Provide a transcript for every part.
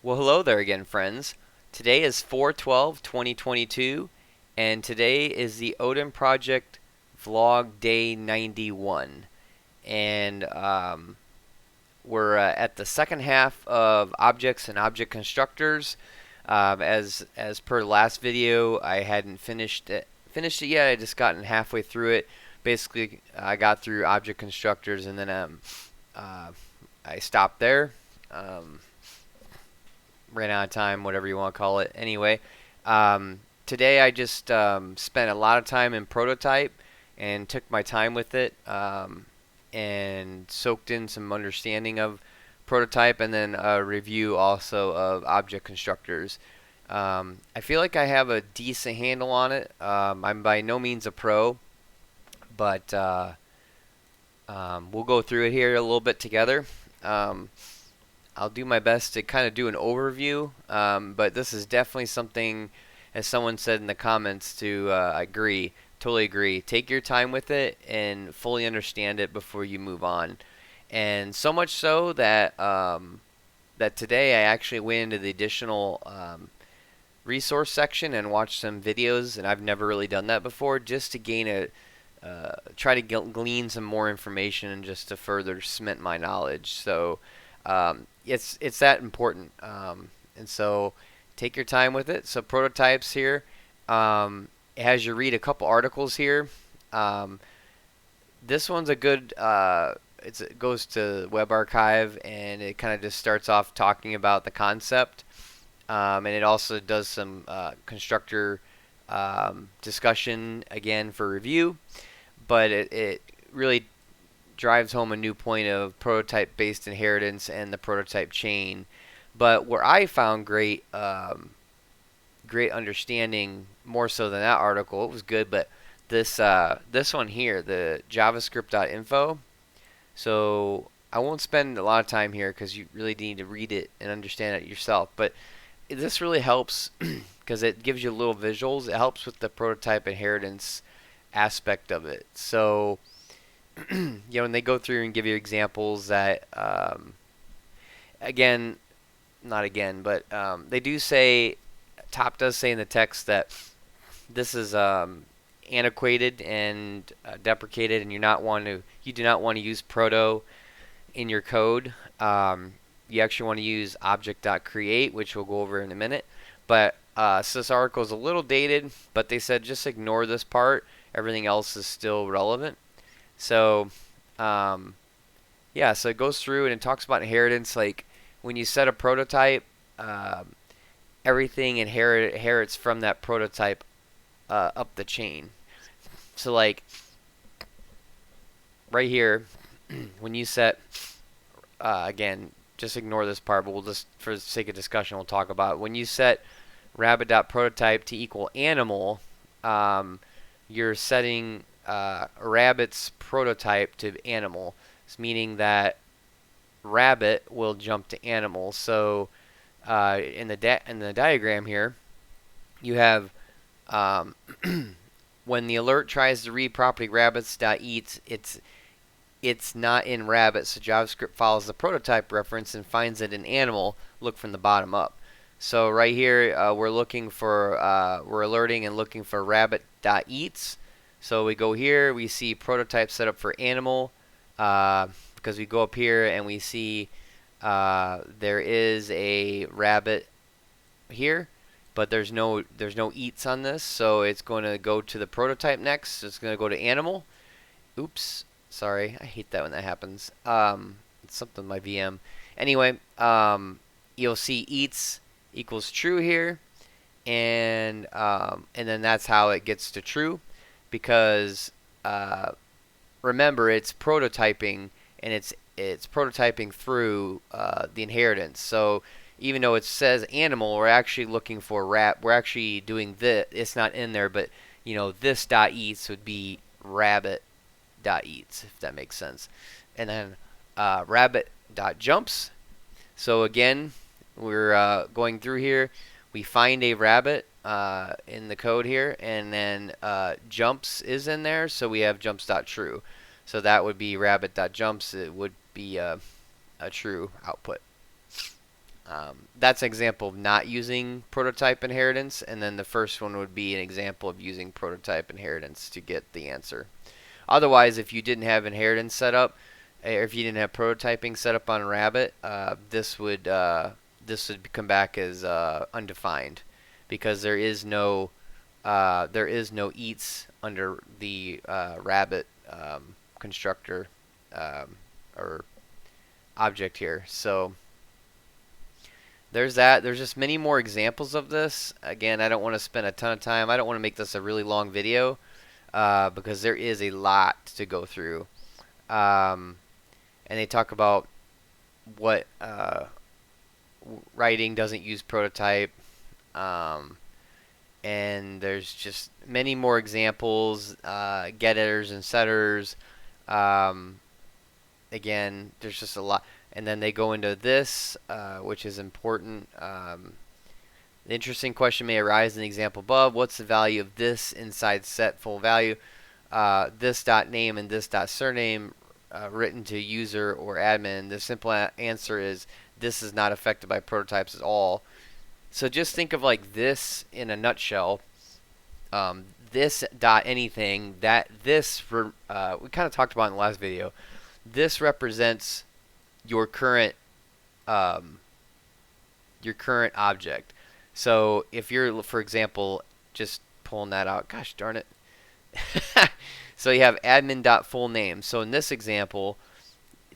Well, hello there again, friends. Today is 4/12/2022, and today is the Odin Project Vlog Day 91. And we're at the second half of Objects and Object Constructors. As per last video, I hadn't finished it yet. I just gotten halfway through it. Basically, I got through Object Constructors, and then I stopped there. Ran out of time, whatever you want to call it. Anyway, today I just spent a lot of time in Prototype and took my time with it and soaked in some understanding of Prototype, and then a review also of Object Constructors. I feel like I have a decent handle on it. I'm by no means a pro, but we'll go through it here a little bit together. I'll do my best to kind of do an overview, but this is definitely something, as someone said in the comments, to totally agree. Take your time with it and fully understand it before you move on. And so much so that that today I actually went into the additional resource section and watched some videos, and I've never really done that before, just to gain try to glean some more information and just to further cement my knowledge. So it's that important, and so take your time with it. So prototypes here, it has you read a couple articles here. This one's a good. It goes to Web Archive, and it kind of just starts off talking about the concept, and it also does some constructor discussion again for review, but it really drives home a new point of prototype-based inheritance and the prototype chain. But where I found great understanding, more so than that article, it was good, but this one here, the Javascript Info. So I won't spend a lot of time here because you really need to read it and understand it yourself. But this really helps because it gives you little visuals. It helps with the prototype inheritance aspect of it. So and they go through and give you examples that, they do say, Top does say in the text that this is antiquated and deprecated, and you do not want to use proto in your code. You actually want to use object.create, which we'll go over in a minute. But so this article is a little dated, but they said just ignore this part. Everything else is still relevant. So, so it goes through and it talks about inheritance. Like when you set a prototype, everything inherits from that prototype up the chain. So, like right here, when you set, again, just ignore this part, but we'll just, for the sake of discussion, we'll talk about it. When you set rabbit.prototype to equal animal, you're setting rabbit's prototype to animal, meaning that rabbit will jump to animal. So in the diagram here, you have when the alert tries to read property rabbits.eats, it's not in rabbit, so JavaScript follows the prototype reference and finds it in animal. Look from the bottom up. So right here, we're alerting and looking for rabbit.eats. So we go here, we see prototype set up for animal, because we go up here and we see there is a rabbit here, but there's no eats on this, so it's going to go to the prototype next. So it's going to go to animal. Oops, sorry, I hate that when that happens. It's something with my VM. Anyway, you'll see eats equals true here, and then that's how it gets to true. Because remember, it's prototyping, and it's prototyping through the inheritance. So even though it says animal, we're actually looking for we're actually doing this. It's not in there, but this dot eats would be rabbit dot eats, if that makes sense. And then rabbit dot jumps. So again, we're going through here. We find a rabbit in the code here, and then jumps is in there, so we have jumps.true. So that would be rabbit.jumps. It would be a true output. That's an example of not using prototype inheritance, and then the first one would be an example of using prototype inheritance to get the answer. Otherwise, if you didn't have inheritance set up, or if you didn't have prototyping set up on Rabbit, this would come back as undefined, because there is no eats under the Rabbit constructor or object here. So there's that. There's just many more examples of this. Again, I don't want to spend a ton of time. I don't want to make this a really long video because there is a lot to go through. And they talk about what writing doesn't use prototype. And there's just many more examples, getters and setters. Again, there's just a lot. And then they go into this, which is important. The interesting question may arise in the example above. What's the value of this inside set full value? This dot name and this dot surname written to user or admin. The simple answer is this is not affected by prototypes at all. So just think of like this in a nutshell. This dot anything, that this we kind of talked about in the last video. This represents your current object. So if you're, for example, just pulling that out, gosh darn it. So you have admin.fullname. So in this example,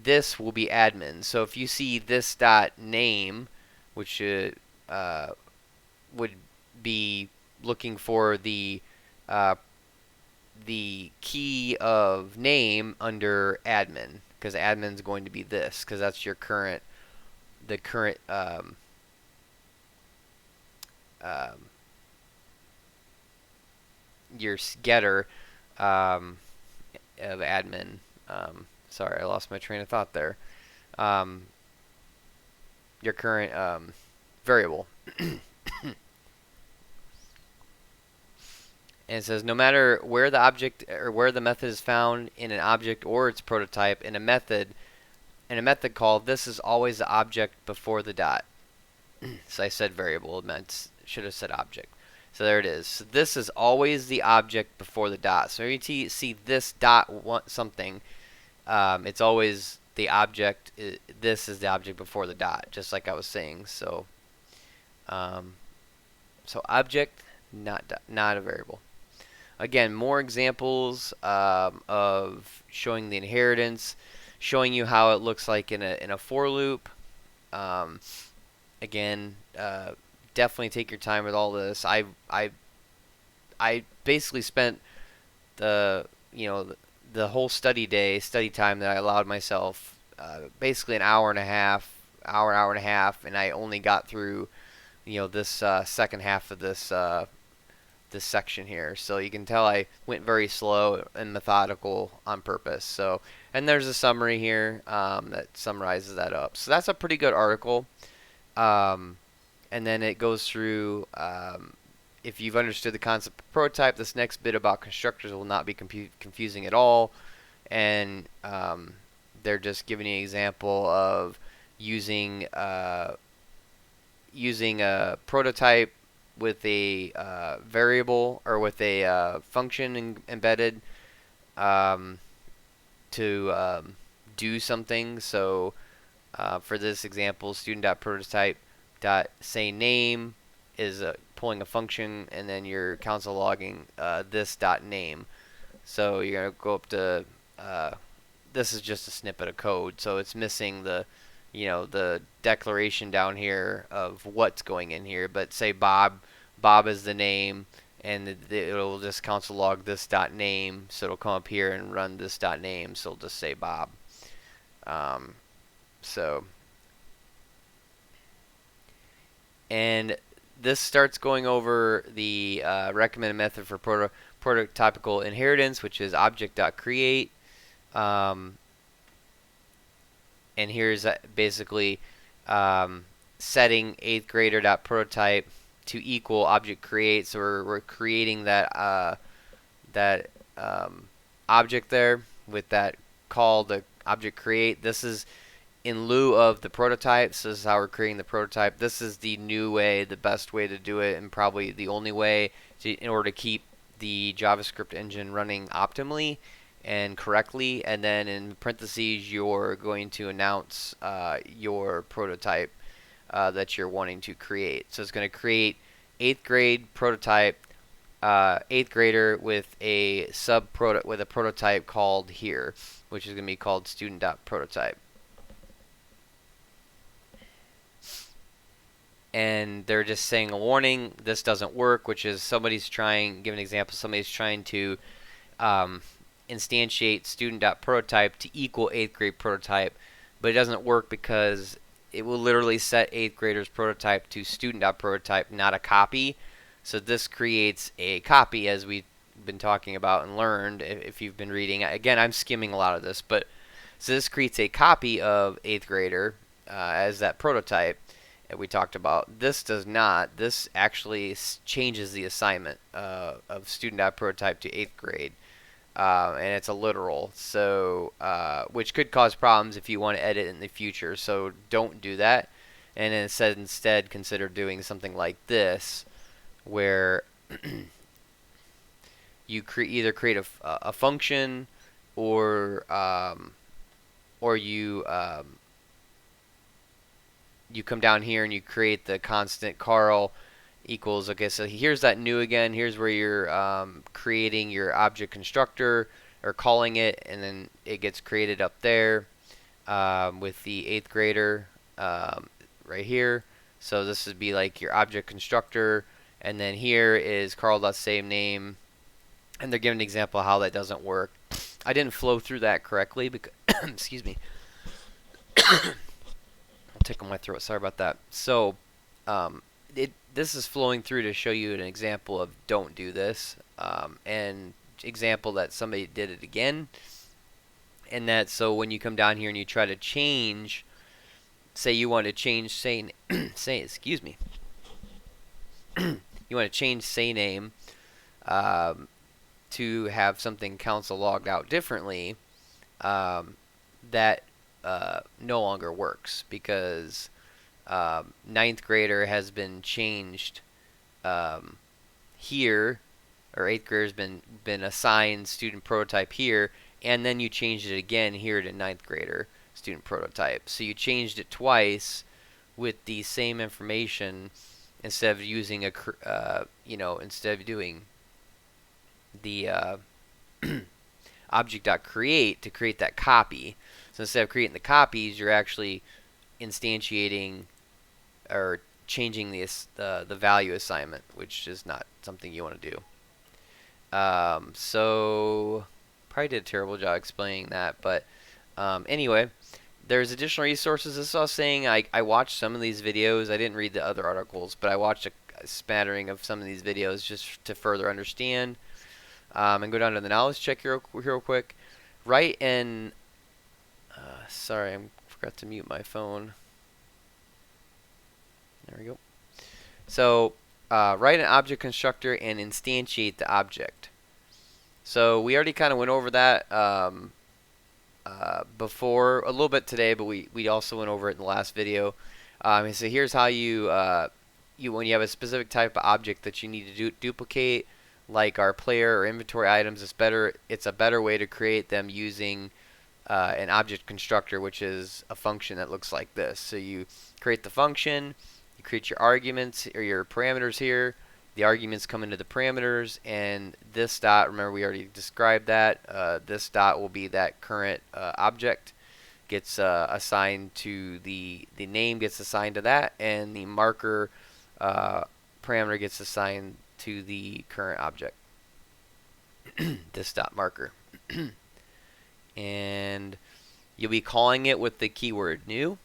this will be admin. So if you see this dot name, which would be looking for the key of name under admin, because admin is going to be this, because that's your current your getter of admin. Sorry, I lost my train of thought there. Your current variable. And it says no matter where the object or where the method is found in an object or its prototype in a method call, this is always the object before the dot. So I said variable, it meant should have said object. So there it is. So this is always the object before the dot. So if you see this dot something, it's always the object. This is the object before the dot, just like I was saying. So so object, not a variable. Again, more examples of showing the inheritance, showing you how it looks like in a for loop. Again, definitely take your time with all this. I basically spent the whole study time that I allowed myself, basically an hour and a half, and I only got through this second half of this section here. So you can tell I went very slow and methodical on purpose. So, and there's a summary here that summarizes that up. So that's a pretty good article. And then it goes through, if you've understood the concept of prototype, this next bit about constructors will not be confusing at all. And they're just giving you an example of using a prototype with a variable or with a function embedded to do something. So for this example, student.prototype.sayName is pulling a function, and then you're console logging this.name. So you're going to go up to this is just a snippet of code, so it's missing the declaration down here of what's going in here. But say Bob is the name, and it'll just console log this.name, so it'll come up here and run this.name, so it'll just say Bob. And this starts going over the recommended method for prototypical inheritance, which is object.create. And here's basically setting 8th grader.prototype to equal object create. So we're creating that object there with that call, the object create. This is in lieu of the prototype. So this is how we're creating the prototype. This is the new way, the best way to do it, and probably the only way in order to keep the JavaScript engine running optimally and correctly. And then in parentheses, you're going to announce your prototype that you're wanting to create. So it's going to create 8th grade prototype, 8th grader with a with a prototype called here, which is going to be called student.prototype. And they're just saying a warning, this doesn't work, which is somebody's trying, give an example, somebody's trying to instantiate student.prototype to equal 8th grade prototype, but it doesn't work because it will literally set 8th graders prototype to student.prototype, not a copy. So this creates a copy, as we've been talking about and learned if you've been reading. Again, I'm skimming a lot of this, but so this creates a copy of 8th grader as that prototype that we talked about. This does not. This actually changes the assignment of student.prototype to 8th grade. And it's a literal, so which could cause problems if you want to edit in the future. So don't do that. And instead consider doing something like this, where you either create a function, or you you come down here and you create the constant Carl equals, okay, so here's that new again. Here's where you're creating your object constructor, or calling it, and then it gets created up there with the 8th grader right here. So this would be like your object constructor, and then here is Carl.SaveName, and they're giving an example of how that doesn't work. I didn't flow through that correctly because excuse me. I'm tickling my throat. Sorry about that. So this is flowing through to show you an example of don't do this, and example that somebody did it again. And that, so when you come down here and you try to change, say you want to change excuse me, you want to change name to have something console logged out differently, that no longer works, because 9th grader has been changed here, or 8th grader has been assigned student prototype here, and then you changed it again here to 9th grader student prototype. So you changed it twice with the same information, instead of using instead of doing the object.create to create that copy. So instead of creating the copies, you're actually instantiating or changing the value assignment, which is not something you want to do. So probably did a terrible job explaining that, but anyway, there's additional resources. This is what I was saying. I watched some of these videos. I didn't read the other articles, but I watched a smattering of some of these videos just to further understand. And go down to the knowledge check here real quick. Write in sorry, I forgot to mute my phone. There we go. So write an object constructor and instantiate the object. So we already kind of went over that before a little bit today, but we also went over it in the last video. So here's how you when you have a specific type of object that you need to duplicate, like our player or inventory items, it's a better way to create them using an object constructor, which is a function that looks like this. So you create the function, you create your arguments or your parameters here. The arguments come into the parameters, and this dot, remember we already described that, this dot will be that current object, gets assigned to the name gets assigned to that, and the marker parameter gets assigned to the current object. This dot marker. And you'll be calling it with the keyword new.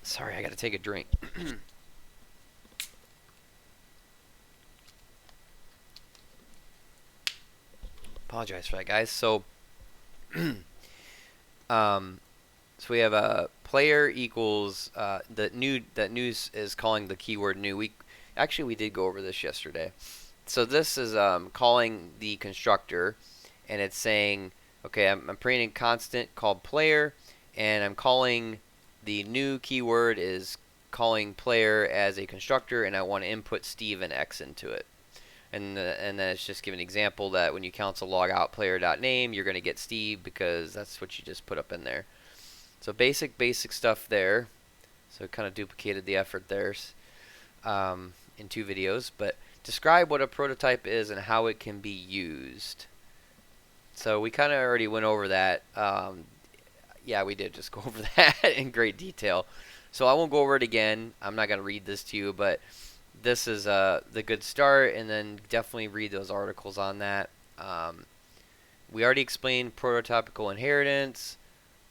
Sorry, I got to take a drink. Apologize for that, guys. So so we have a player equals that news is calling the keyword new. We did go over this yesterday. So this is calling the constructor, and it's saying, okay, I'm creating a constant called player, and I'm calling the new keyword is calling player as a constructor, and I want to input Steve and X into it. And then it's just give an example that when you console log out player.name, you're going to get Steve because that's what you just put up in there. So basic stuff there. So it kind of duplicated the effort there in 2 videos. But describe what a prototype is and how it can be used. So we kind of already went over that. Yeah, we did just go over that in great detail. So I won't go over it again. I'm not going to read this to you, but this is the good start, and then definitely read those articles on that. We already explained prototypical inheritance,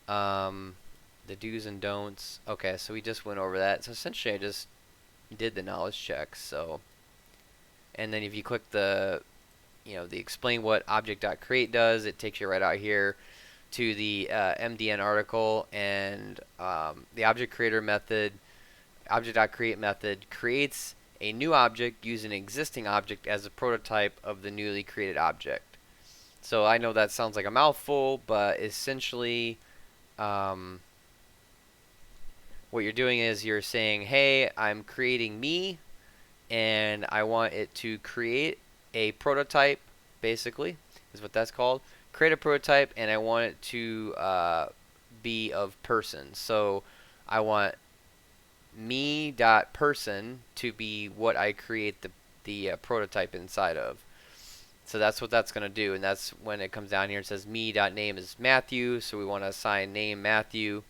the do's and don'ts. Okay, so we just went over that. So essentially I just did the knowledge checks. So, and then if you click the explain what object.create does, it takes you right out here to the MDN article, and the object creator method, object.create method, creates a new object using an existing object as a prototype of the newly created object. So I know that sounds like a mouthful, but essentially what you're doing is you're saying, hey, I'm creating me, and I want it to create a prototype, basically, is what that's called. Create a prototype, and I want it to be of person. So I want me.person to be what I create the prototype inside of. So that's what that's going to do, and that's when it comes down here and says me.name is Matthew, so we want to assign name Matthew.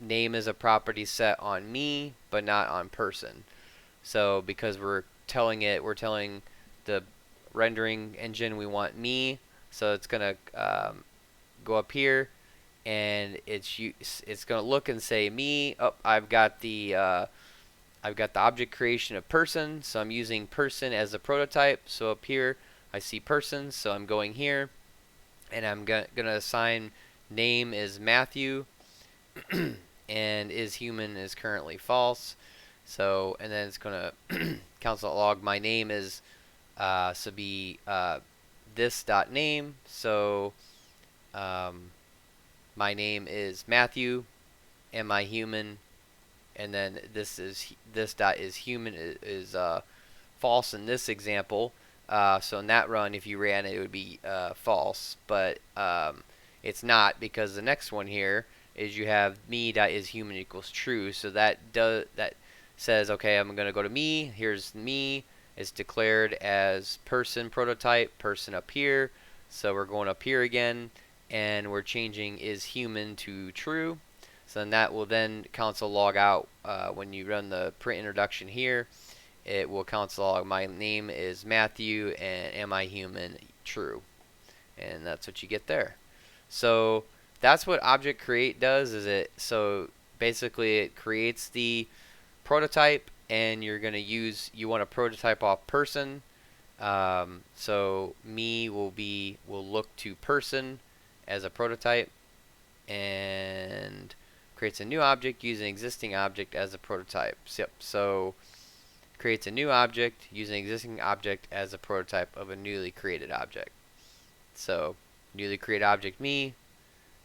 Name is a property set on me, but not on person. So because we're telling the rendering engine we want me, so it's going to go up here, and it's going to look and say me. Oh, I've got the object creation of person, so I'm using person as a prototype. So up here I see person, so I'm going here, and I'm going to assign name is Matthew, and is human is currently false. So, and then it's going to console log my name is so be this dot name. So my name is Matthew. Am I human? And then this dot is human is false in this example. So in that run, if you ran it, it would be false. But it's not, because the next one here is you have me dot is human equals true. So that says, okay, I'm going to go to me. Here's me. It's declared as person prototype, person up here. So we're going up here again, and we're changing is human to true. So then that will then console log out when you run the print introduction here. It will console log my name is Matthew and am I human true. And that's what you get there. So that's what object create does. So basically it creates the prototype, and you're going to you want a prototype off person. So me will look to person as a prototype, and creates a new object using an existing object as a prototype. Yep. So creates a new object using an existing object as a prototype of a newly created object. So newly created object me,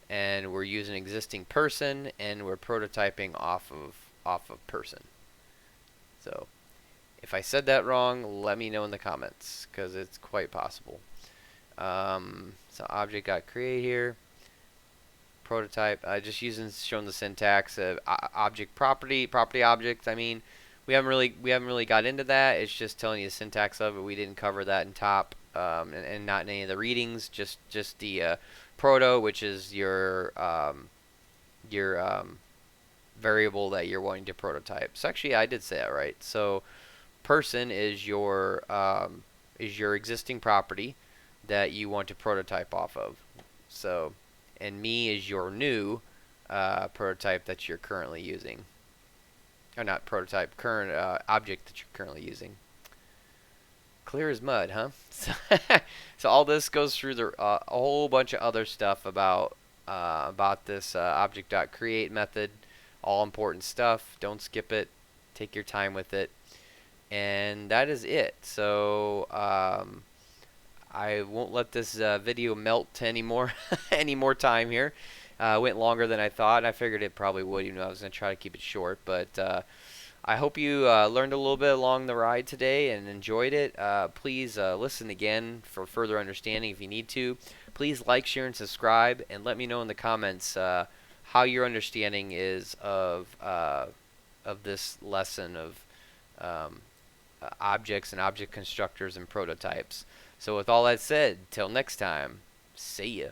and we're using existing person, and we're prototyping off of person. So if I said that wrong, let me know in the comments, because it's quite possible. So object got create here. Prototype. Just showing the syntax of object property object. I mean, we haven't really got into that. It's just telling you the syntax of it. We didn't cover that in top, and not in any of the readings. Just the proto, which is your variable that you're wanting to prototype. So actually, I did say that right. So person is your existing property that you want to prototype off of. So, and me is your new prototype that you're currently using. Or not prototype, current object that you're currently using. Clear as mud, huh? So all this goes through a whole bunch of other stuff about this object.create method. All important stuff. Don't skip it. Take your time with it. And that is it. So I won't let this video melt any more time here. Went longer than I thought. I figured it probably would, even though I was going to try to keep it short. But I hope you learned a little bit along the ride today and enjoyed it. Please listen again for further understanding if you need to. Please like, share, and subscribe, and let me know in the comments how your understanding is of this lesson of objects and object constructors and prototypes. So with all that said, till next time, see ya.